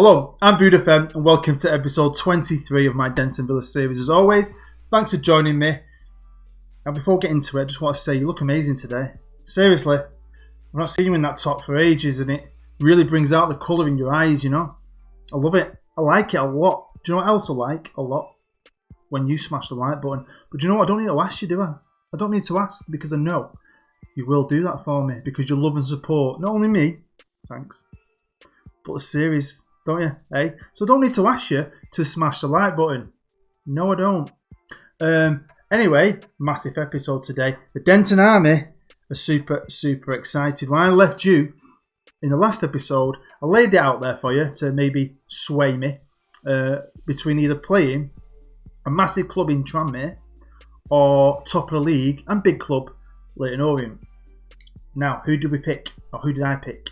Hello, I'm BOODFM and welcome to episode 23 of my Denton Villa series. As always, thanks for joining me. Now before getting into it, I just want to say you look amazing today. Seriously, I've not seen you in that top for ages and it really brings out the colour in your eyes, you know. I love it. I like it a lot. Do you know what else I like a lot? When you smash the like button. But do you know what? I don't need to ask you, do I? I don't need to ask because I know you will do that for me because you love and support not only me, thanks, but the series. Don't you? Hey? So I don't need to ask you to smash the like button. No, I don't. Anyway, massive episode today. The Denton Army are super excited. When I left you in the last episode, I laid it out there for you to maybe sway me between either playing a massive club in Tranmere or top of the league and big club Leyton Orient. Now, who did we pick? Or who did I pick?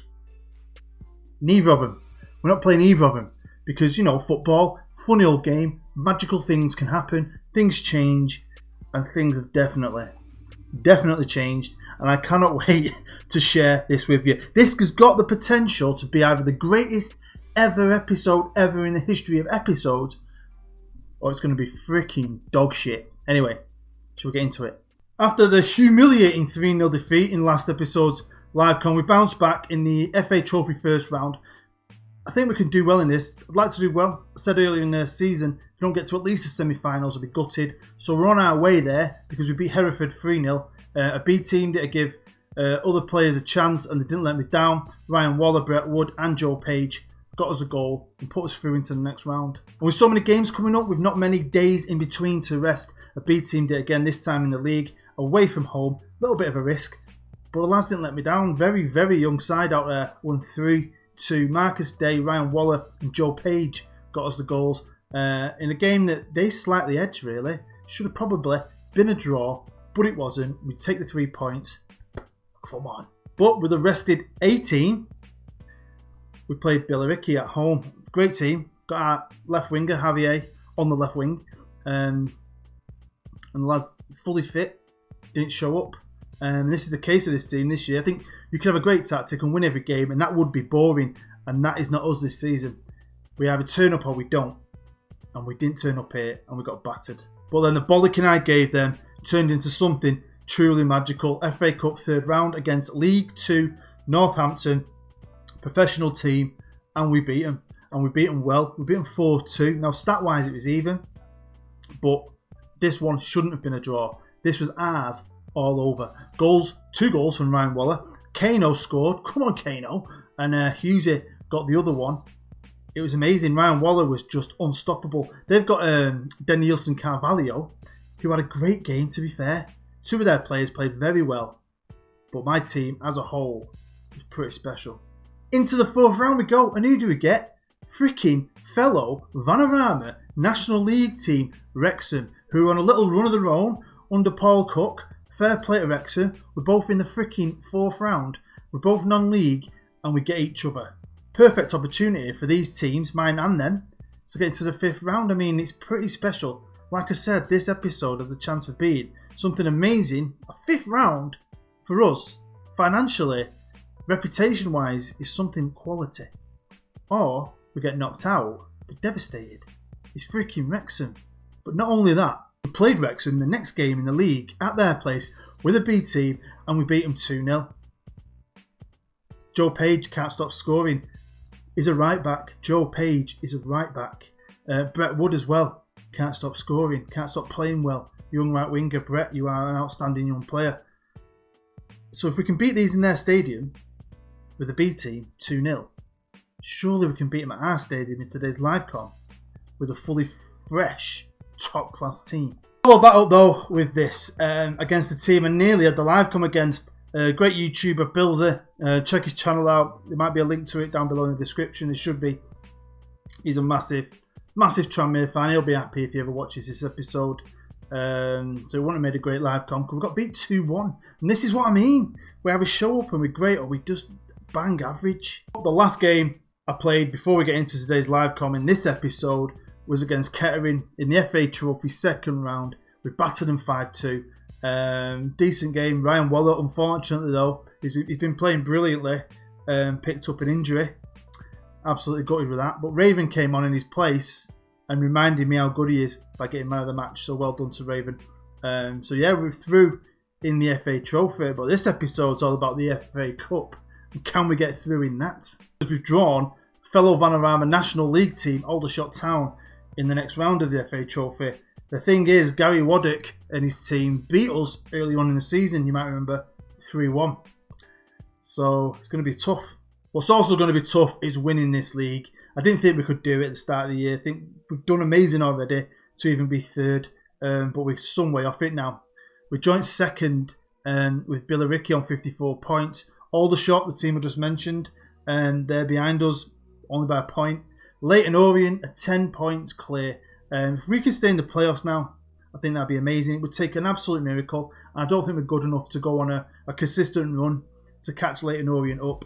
Neither of them. We're not playing either of them because, you know, football, funny old game, magical things can happen, things change, and things have definitely changed. And I cannot wait to share this with you. This has got the potential to be either the greatest ever episode ever in the history of episodes, or it's going to be freaking dog shit. Anyway, shall we get into it? After the humiliating 3-0 defeat in last episode's livecon, we bounced back in the FA Trophy first round. I think we can do well in this. I'd like to do well. I said earlier in the season, if we don't get to at least the semi-finals, we'll be gutted. So we're on our way there because we beat Hereford 3-0. A B team to give other players a chance and they didn't let me down. Ryan Waller, Brett Wood and Joe Page got us a goal and put us through into the next round. And with so many games coming up, with not many days in between to rest, a B team did again, this time in the league, away from home. A little bit of a risk, but the lads didn't let me down. Very young side out there. Won 3-2. Marcus Day, Ryan Waller and Joe Page got us the goals in a game that they slightly edged really. Should have probably been a draw, but it wasn't. We take the 3 points. Come on. But with a rested A team, we played BILLZY at home. Great team. Got our left winger, Javier, on the left wing. And the lads fully fit. Didn't show up. And this is the case with this team this year. I think you can have a great tactic and win every game, and that would be boring. And that is not us this season. We either turn up or we don't. And we didn't turn up here, and we got battered. But then the bollocking I gave them turned into something truly magical. FA Cup third round against League 2 Northampton, professional team, and we beat them. And we beat them well. We beat them 4-2. Now, stat-wise, it was even. But this one shouldn't have been a draw. This was ours all over. Goals, 2 goals from Ryan Waller. Kano scored. Come on, Kano. And Hughesy got the other one. It was amazing. Ryan Waller was just unstoppable. They've got Denilson Carvalho, who had a great game, to be fair. 2 of their players played very well. But my team, as a whole, was pretty special. Into the 4th round we go. And who do we get? Freaking fellow Vanarama National League team, Wrexham, who are on a little run of their own under Paul Cook. Fair play to Wrexham. We're both in the freaking 4th round. We're both non-league and we get each other. Perfect opportunity for these teams, mine and them, to get into the 5th round. I mean, it's pretty special. Like I said, this episode has a chance of being something amazing. A 5th round for us, financially, reputation-wise, is something quality. Or we get knocked out, but devastated. It's freaking Wrexham. But not only that, we played Wrexham in the next game in the league at their place with a B team and we beat them 2-0. Joe Page can't stop scoring. He's a right back. Joe Page is a right back. Brett Wood as well. Can't stop scoring. Can't stop playing well. Young right winger. Brett, you are an outstanding young player. So if we can beat these in their stadium with a B team 2-0, surely we can beat them at our stadium in today's livecon with a fully fresh top class team. Follow that up though with this against the team and nearly had the live come against a great YouTuber BILLZY. Check his channel out. There might be a link to it down below in the description. There should be. He's a massive Tranmere fan. He'll be happy if he ever watches this episode. So we wouldn't have made a great live com because we got beat 2-1. And this is what I mean. We either show up and we're great or we just bang average. The last game I played before we get into today's live com in this episode was against Kettering in the FA Trophy 2nd round. We battered them 5-2. Decent game. Ryan Waller, unfortunately though, he's been playing brilliantly. Picked up an injury. Absolutely gutted with that. But Raven came on in his place and reminded me how good he is by getting man of the match. So well done to Raven. So yeah, we're through in the FA Trophy. But this episode's all about the FA Cup. And can we get through in that? Because we've drawn fellow Vanarama National League team, Aldershot Town, in the next round of the FA Trophy. The thing is, Gary Waddock and his team beat us early on in the season, you might remember, 3-1. So it's going to be tough. What's also going to be tough is winning this league. I didn't think we could do it at the start of the year. I think we've done amazing already to even be third, but we're some way off it now. We're joint second with Billericay on 54 points. Aldershot, the team I just mentioned, they're behind us only by a point. Leyton Orient are 10 points clear. If we can stay in the playoffs now, I think that'd be amazing. It would take an absolute miracle. And I don't think we're good enough to go on a consistent run to catch Leyton Orient up.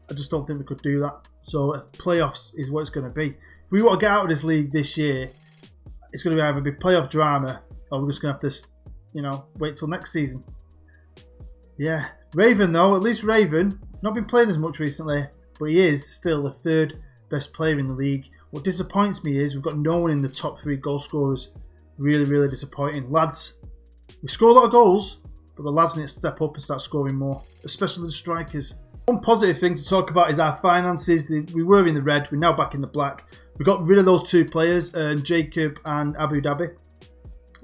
I just don't think we could do that. So playoffs is what it's going to be. If we want to get out of this league this year, it's going to either be playoff drama or we're just going to have to, wait till next season. Yeah. Raven though, at least Raven, not been playing as much recently, but he is still the third best player in the league. What disappoints me is we've got no one in the top 3 goal scorers. Really, really disappointing. Lads, we score a lot of goals, but the lads need to step up and start scoring more, especially the strikers. One positive thing to talk about is our finances. We were in the red, we're now back in the black. We got rid of those 2 players, Jacob and Abu Dhabi.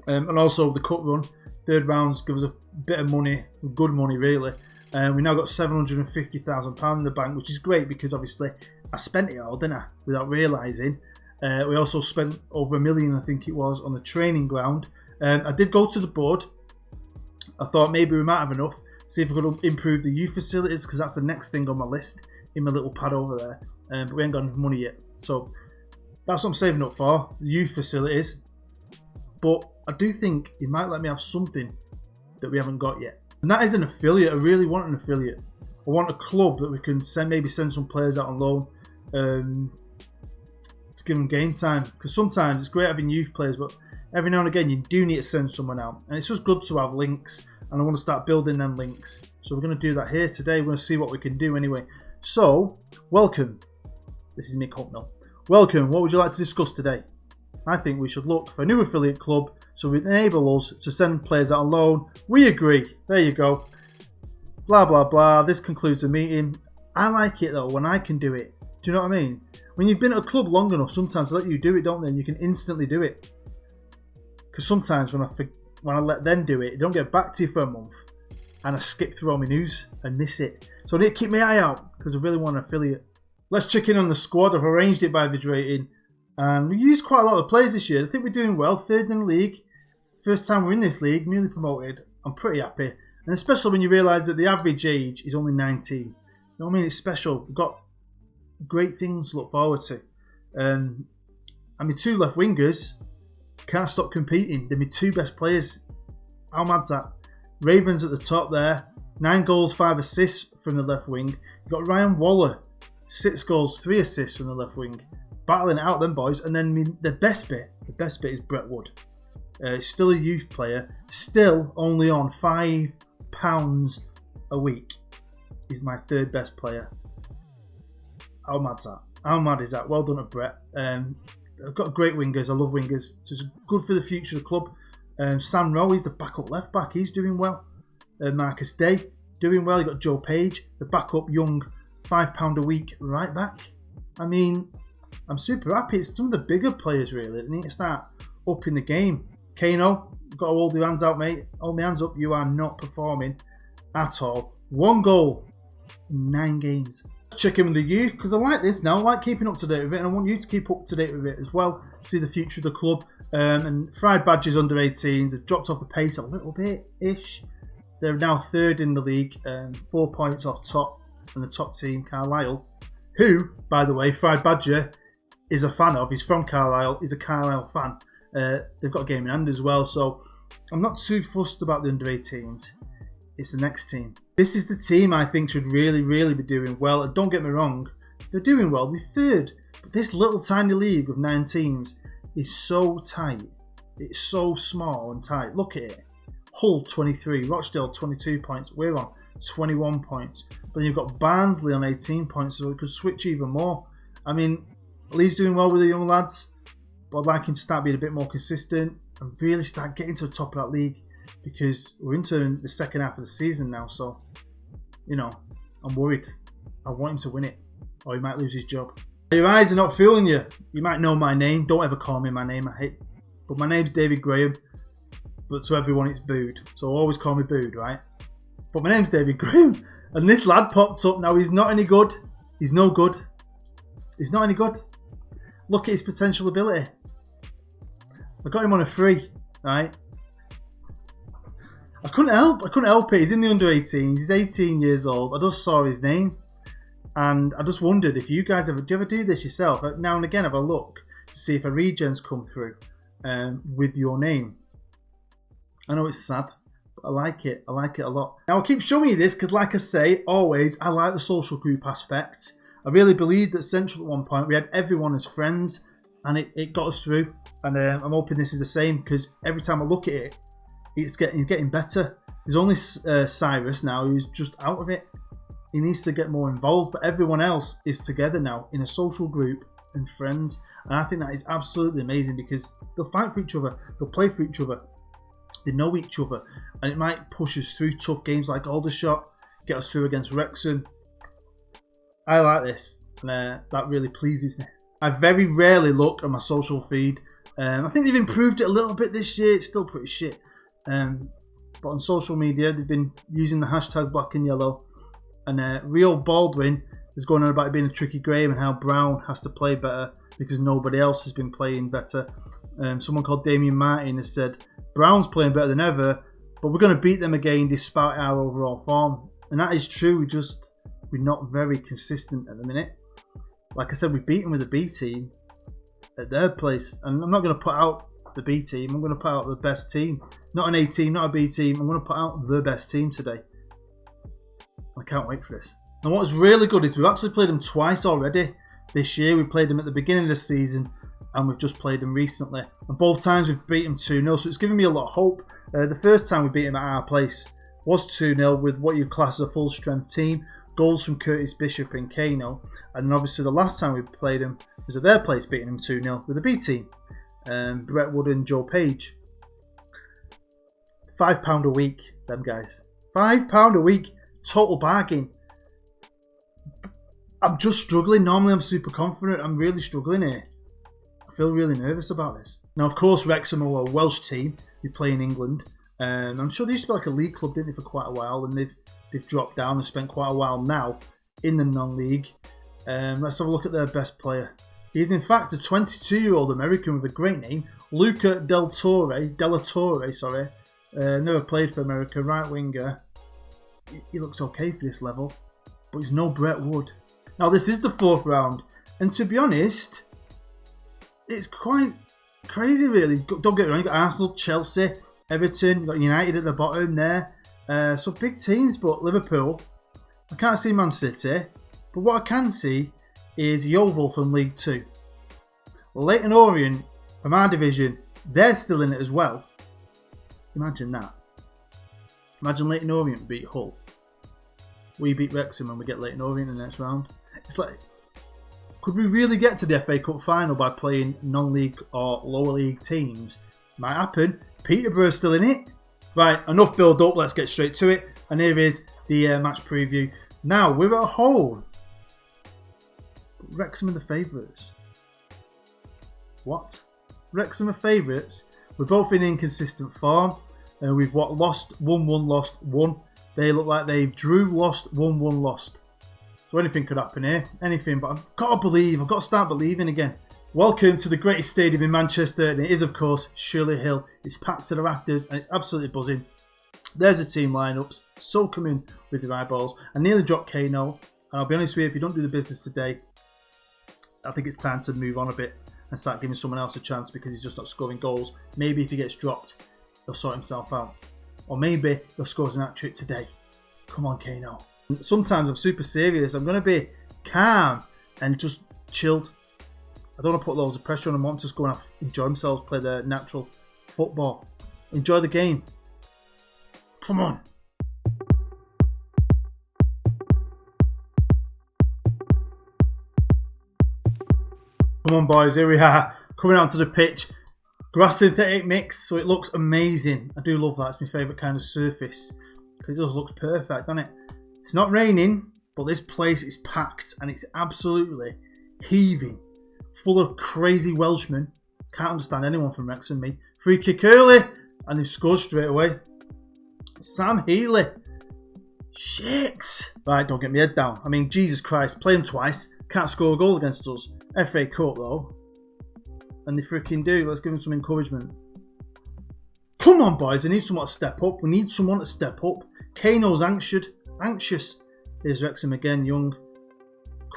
And also the cup run, third rounds, give us a bit of money, good money really. We now got £750,000 in the bank, which is great because obviously I spent it all, didn't I, without realising. We also spent over £1 million, I think it was, on the training ground. I did go to the board. I thought maybe we might have enough. See if we could improve the youth facilities, because that's the next thing on my list in my little pad over there. But we ain't got enough money yet. So that's what I'm saving up for, the youth facilities. But I do think he might let me have something that we haven't got yet. And that is an affiliate. I really want an affiliate. I want a club that we can maybe send some players out on loan to give them game time. Because sometimes it's great having youth players, but every now and again you do need to send someone out. And it's just good to have links. And I want to start building them links. So we're going to do that here today. We're going to see what we can do anyway. So, welcome. This is Mick Hucknall. Welcome. What would you like to discuss today? I think we should look for a new affiliate club so it enable us to send players out on loan. We agree. There you go. Blah, blah, blah. This concludes the meeting. I like it though when I can do it. Do you know what I mean? When you've been at a club long enough, sometimes they let you do it, don't they? And you can instantly do it. Because sometimes when I let them do it, they don't get back to you for a month. And I skip through all my news and miss it. So I need to keep my eye out because I really want an affiliate. Let's check in on the squad. I've arranged it by average rating. And we used quite a lot of players this year. I think we're doing well. Third in the league. First time we're in this league. Newly promoted. I'm pretty happy. And especially when you realise that the average age is only 19. You know what I mean? It's special. We've got great things to look forward to. And my 2 left wingers can't stop competing. They're my 2 best players. How mad's that? Ravens at the top there. 9 goals, 5 assists from the left wing. You've got Ryan Waller. 6 goals, 3 assists from the left wing. Battling it out, them boys. And then the best bit is Brett Wood. Still a youth player. Still only on £5 a week. He's my 3rd best player. How mad's that? How mad is that? Well done to Brett. I've got great wingers. I love wingers. Just good for the future of the club. Sam Rowe, he's the backup left back. He's doing well. Marcus Day, doing well. You've got Joe Page, the backup young £5 a week right back. I mean, I'm super happy. It's some of the bigger players really that need to start up in the game. Kano, you've got to hold your hands out, mate. Hold my hands up. You are not performing at all. 1 goal in 9 games. Check in with the youth because I like this now. I like keeping up to date with it, and I want you to keep up to date with it as well. See the future of the club. And Fried Badgers under 18s have dropped off the pace a little bit ish. They're now 3rd in the league, 4 points off top from the top team, Carlisle, who, by the way, Fried Badger is a fan of. He's from Carlisle. He's a Carlisle fan. They've got a game in hand as well, so I'm not too fussed about the under 18s. It's the next team. This is the team I think should really, really be doing well. And don't get me wrong, they're doing well. They're 3rd. But this little tiny league of 9 teams is so tight. It's so small and tight. Look at it. Hull 23, Rochdale 22 points. We're on 21 points. But you've got Barnsley on 18 points, so it could switch even more. I mean, Lee's doing well with the young lads, but I'd like him to start being a bit more consistent and really start getting to the top of that league, because we're into the second half of the season now. So, you know, I'm worried. I want him to win it, or he might lose his job. Your eyes are not fooling you. You might know my name. Don't ever call me my name. I hate. But my name's David Graham. But to everyone, it's Bood. So always call me Bood, right? But my name's David Graham. And this lad popped up. Now, he's not any good. He's no good. He's not any good. Look at his potential ability. I got him on a free, right? I couldn't help it. He's in the under 18s. He's 18 years old. I just saw his name. And I just wondered if you guys do you ever do this yourself? Now and again, have a look to see if a regen's come through with your name. I know it's sad, but I like it. I like it a lot. Now, I'll keep showing you this because, like I say, always, I like the social group aspect. I really believed that Central at one point, we had everyone as friends, and it got us through. And I'm hoping this is the same, because every time I look at it, he's getting better. There's only Cyrus now who's just out of it. He needs to get more involved, but everyone else is together now in a social group and friends. And I think that is absolutely amazing, because they'll fight for each other, they'll play for each other, they know each other, and it might push us through tough games like Aldershot, get us through against Wrexham. I like this, and that really pleases me. I very rarely look at my social feed. I think they've improved it a little bit this year. It's still pretty shit. But on social media, they've been using the hashtag black and yellow. And Rio Baldwin is going on about it being a tricky game and how Brown has to play better because nobody else has been playing better. Someone called Damien Martin has said, Brown's playing better than ever, but we're going to beat them again despite our overall form. And that is true. We're not very consistent at the minute. Like I said, we beat them with the B team at their place. And I'm not going to put out the B team. I'm going to put out the best team. Not an A team, not a B team. I'm going to put out the best team today. I can't wait for this. And what's really good is we've actually played them twice already this year. We played them at the beginning of the season, and we've just played them recently. And both times we've beat them 2-0, so it's given me a lot of hope. The first time we beat them at our place was 2-0 with what you class as a full-strength team. Goals from Curtis Bishop and Kano. And then obviously the last time we played them was at their place, beating them 2-0 with the B team. Brett Wood and Joe Page. £5 a week, them guys. £5 a week. Total bargain. I'm just struggling. Normally I'm super confident. I'm really struggling here. I feel really nervous about this. Now, of course, Wrexham are a Welsh team who play in England. I'm sure they used to be like a league club, didn't they, for quite a while, and they've dropped down and spent quite a while now in the non-league. Let's have a look at their best player. He is in fact a 22-year-old American with a great name, Luca Della Torre. Never played for America, right winger. He looks okay for this level, but he's no Brett Wood. Now, this is the fourth round, and to be honest, it's quite crazy, really. Don't get me wrong, you've got Arsenal, Chelsea, Everton, you've got United at the bottom there. So big teams, but Liverpool. I can't see Man City, but what I can see is Yeovil from League 2. Leyton Orient from our division, they're still in it as well. Imagine that. Imagine Leyton Orient beat Hull. We beat Wrexham and we get Leyton Orient in the next round. It's like, could we really get to the FA Cup final by playing non-league or lower league teams? Might happen. Peterborough's still in it. Right, enough build up, let's get straight to it. And here is the match preview. Now, we're at home. Wrexham are the favourites. What? Wrexham are favourites? We're both in inconsistent form. We've lost 1-1, lost 1. They look like they've drew, lost, 1-1, lost. So anything could happen here. Anything, but I've got to believe. I've got to start believing again. Welcome to the greatest stadium in Manchester, and it is, of course, Shirley Hill. It's packed to the rafters, and it's absolutely buzzing. There's the team lineups. So come in with your eyeballs. I nearly dropped Kano, and I'll be honest with you, if you don't do the business today, I think it's time to move on a bit and start giving someone else a chance because he's just not scoring goals. Maybe if he gets dropped, he'll sort himself out. Or maybe he'll score an hat-trick today. Come on, Kano. Sometimes I'm super serious. I'm going to be calm and just chilled. I don't want to put loads of pressure on them. I want to just go and enjoy themselves, play their natural football. Enjoy the game. Come on. Come on, boys, here we are. Coming out to the pitch. Grass synthetic mix, so it looks amazing. I do love that. It's my favourite kind of surface. It does look perfect, doesn't it? It's not raining, but this place is packed and it's absolutely heaving. Full of crazy Welshmen. Can't understand anyone from Wrexham, me. Free kick early, and they scored straight away. Sam Healy. Shit. Right, don't get my head down. I mean, Jesus Christ, play him twice. Can't score a goal against us. FA Cup, though. And they freaking do. Let's give them some encouragement. Come on, boys. They need someone to step up. We need someone to step up. Kano's anxious. Here's Wrexham again, Young.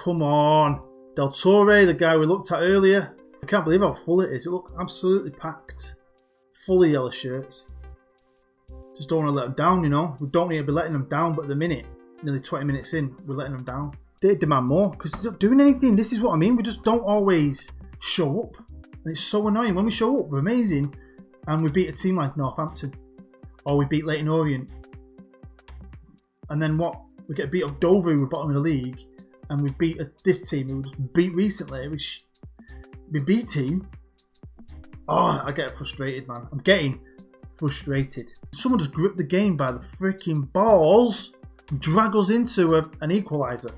Come on. Del Torre, the guy we looked at earlier. I can't believe how full it is. It looks absolutely packed. Full of yellow shirts. Just don't want to let them down, you know. We don't need to be letting them down, but at the minute, nearly 20 minutes in, we're letting them down. They demand more because they're not doing anything. This is what I mean. We just don't always show up. And it's so annoying. When we show up, we're amazing. And we beat a team like Northampton. Or we beat Leyton Orient. And then what? We get beat up Dover, who were bottom of the league. And we beat this team who was beat recently. We beat team. Oh, I get frustrated, man. I'm getting frustrated. Someone just gripped the game by the freaking balls and drag us into an equaliser.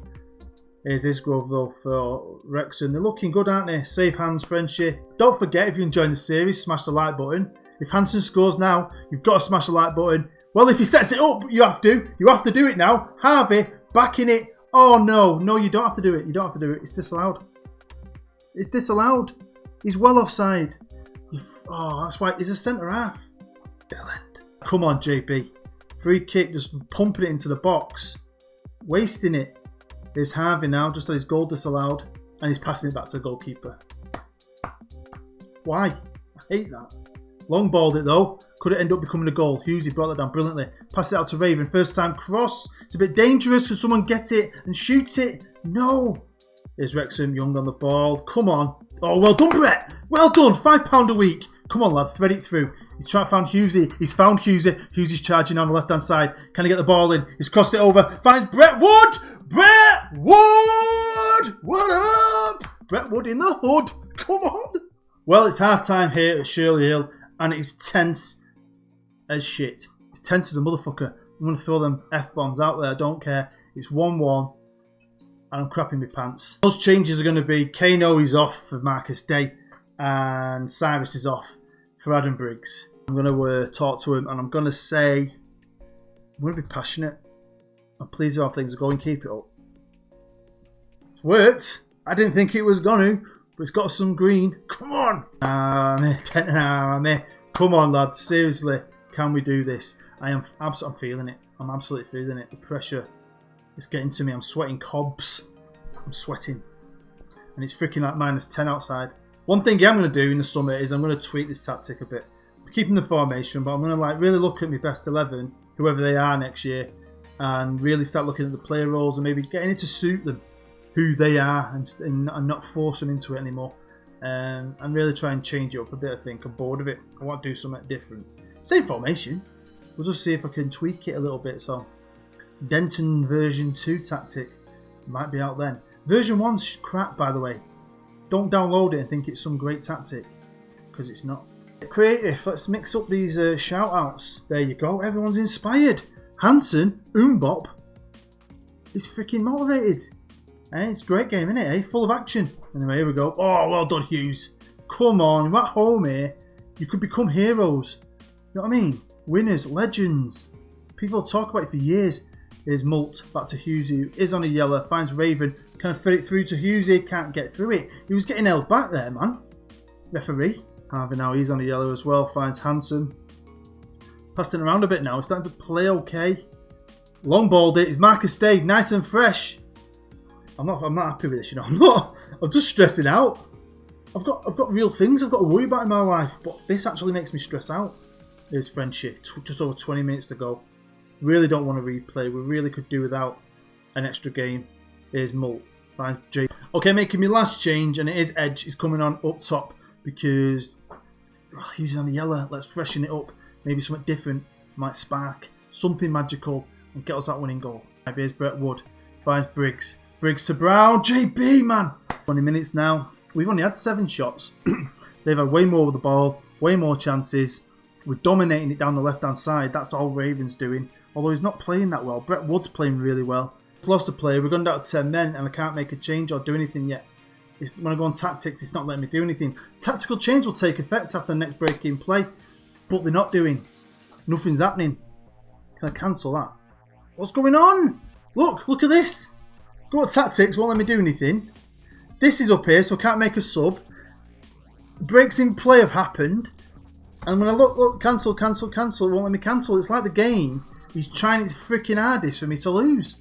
Here's Isgrove though for Wrexham. They're looking good, aren't they? Safe hands, Frenchie. Don't forget, if you're enjoying the series, smash the like button. If Hansen scores now, you've got to smash the like button. Well, if he sets it up, you have to. You have to do it now. Harvey, backing it. Oh no, no, you don't have to do it. You don't have to do it. It's disallowed. It's disallowed. He's well offside. Oh, that's why he's a centre half. Come on, JB. Free kick, just pumping it into the box. Wasting it. Here's Harvey now, just had his goal disallowed. And he's passing it back to the goalkeeper. Why? I hate that. Long balled it though. Could it end up becoming a goal? Hughesy brought that down brilliantly. Pass it out to Raven. First time cross. It's a bit dangerous. Could someone get it and shoot it? No. Here's Wrexham, Young on the ball. Come on. Oh, well done, Brett. Well done. £5 a week. Come on, lad. Thread it through. He's trying to find Hughesy. He's found Hughesy. Hughesy's charging on the left-hand side. Can he get the ball in? He's crossed it over. Finds Brett Wood. Brett Wood. What up? Brett Wood in the hood. Come on. Well, it's half time here at Shirley Hill, and it's tense as shit. It's tense as a motherfucker. I'm going to throw them F-bombs out there. I don't care. It's 1-1, and I'm crapping my pants. Those changes are going to be Kano is off for Marcus Day, and Cyrus is off for Adam Briggs. I'm going to talk to him, and I'm going to say, I'm going to be passionate. I'm pleased with how things are going. Keep it up. It's worked. I didn't think it was going to, but it's got some green. Come on. Come on, lads. Seriously, can we do this? I'm feeling it. I'm absolutely feeling it. The pressure is getting to me. I'm sweating cobs. I'm sweating. And it's freaking like -10 outside. One thing I'm going to do in the summer is I'm going to tweak this tactic a bit. I'm keeping the formation, but I'm going to really look at my best 11, whoever they are next year, and really start looking at the player roles and maybe getting it to suit them, who they are, and not force them into it anymore. And really try and change it up a bit, I think. I'm bored of it. I want to do something different. Same formation. We'll just see if I can tweak it a little bit. So, Denton version 2 tactic might be out then. Version 1's crap, by the way. Don't download it and think it's some great tactic, because it's not. Creative. Let's mix up these shout-outs. There you go. Everyone's inspired. Hansen, Umbop, is freaking motivated. It's a great game, isn't it? Full of action. Anyway, here we go. Oh, well done, Hughes. Come on, we're at home here. You could become heroes. You know what I mean? Winners, legends. People talk about it for years. Here's Mult, back to Hughes, who is on a yellow. Finds Raven. Kind of fit it through to Hughes. He can't get through it. He was getting held back there, man. Referee. Harvey now, he's on a yellow as well. Finds Hansen. Passing around a bit now. He's starting to play okay. Long balled it. It's Marcus Day. Nice and fresh. I'm not happy with this, you know. I'm just stressing out. I've got real things I've got to worry about in my life, but this actually makes me stress out. Here's Frenchie. Just over 20 minutes to go. Really don't want to replay. We really could do without an extra game. Here's Mult. Finds J. Okay, making my last change, and it is Edge. He's coming on up top because he's on the yellow. Let's freshen it up. Maybe something different might spark something magical and get us that winning goal. Here's Brett Wood. Finds Briggs. Briggs to Brown. JB, man. 20 minutes now. We've only had 7 shots. They've had way more of the ball, way more chances. We're dominating it down the left-hand side. That's all Ravens doing. Although he's not playing that well. Brett Wood's playing really well. We've lost a player. We've gone down to 10 men and I can't make a change or do anything yet. When I go on tactics, it's not letting me do anything. Tactical change will take effect after the next break in play. But they're not doing. Nothing's happening. Can I cancel that? What's going on? Look at this. Go on tactics, won't let me do anything. This is up here, so I can't make a sub. Breaks in play have happened. And when I look, cancel, it won't let me cancel. It's like the game is trying its freaking hardest for me to lose.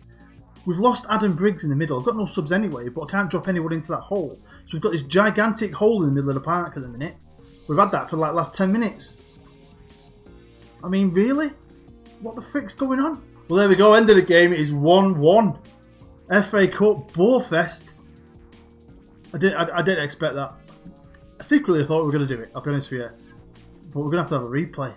We've lost Adam Briggs in the middle. I've got no subs anyway, but I can't drop anyone into that hole. So we've got this gigantic hole in the middle of the park at the minute. We've had that for like the last 10 minutes. I mean, really? What the frick's going on? Well, there we go. End of the game. It is 1-1. FA Cup Bowfest. I didn't expect that. I secretly thought we were going to do it, I'll be honest with you. But we're going to have a replay.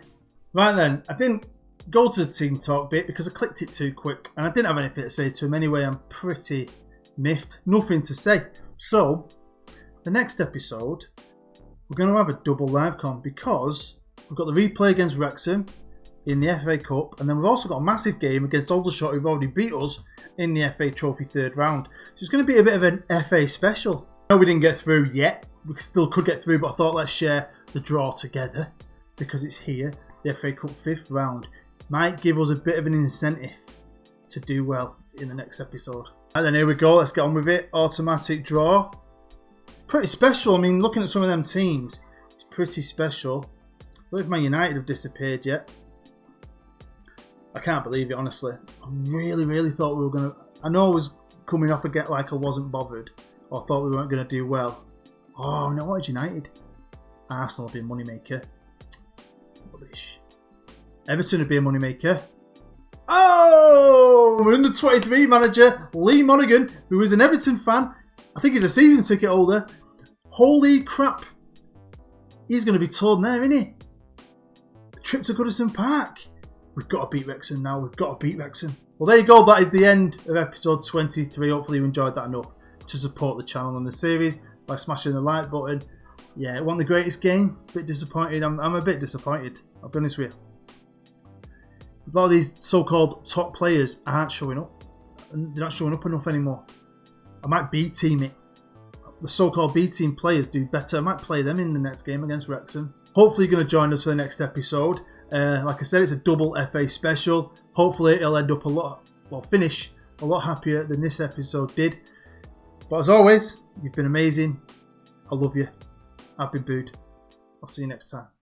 Right then, I didn't go to the team talk bit because I clicked it too quick. And I didn't have anything to say to him anyway. I'm pretty miffed. Nothing to say. So, the next episode, we're going to have a double live com because we've got the replay against Wrexham in the FA Cup. And then we've also got a massive game against Aldershot who've already beat us in the FA Trophy 3rd round. So it's going to be a bit of an FA special. I know we didn't get through yet. We still could get through, but I thought let's share the draw together because it's here. The FA Cup 5th round might give us a bit of an incentive to do well in the next episode. And then here we go. Let's get on with it. Automatic draw. Pretty special. I mean, looking at some of them teams, it's pretty special. I don't know if Man United have disappeared yet. I can't believe it, honestly. I really thought we were going to... I know I was coming off again like I wasn't bothered. Or thought we weren't going to do well. Oh, no, what is United? Arsenal will be a moneymaker. Rubbish. Everton would be a moneymaker. Oh! We're under 23 manager, Lee Monaghan, who is an Everton fan. I think he's a season ticket holder. Holy crap. He's going to be torn there, isn't he? Trip to Goodison Park. We've got to beat Wrexham now. We've got to beat Wrexham. Well, there you go. That is the end of episode 23. Hopefully you enjoyed that enough to support the channel and the series by smashing the like button. Yeah, it wasn't the greatest game. A bit disappointed. I'm a bit disappointed. I'll be honest with you. A lot of these so-called top players aren't showing up. And they're not showing up enough anymore. I might B-team it. The so-called B-team players do better. I might play them in the next game against Wrexham. Hopefully you're going to join us for the next episode. Like I said, it's a double FA special. Hopefully it'll end up finish a lot happier than this episode did. But as always, you've been amazing. I love you. I've been Bood. I'll see you next time.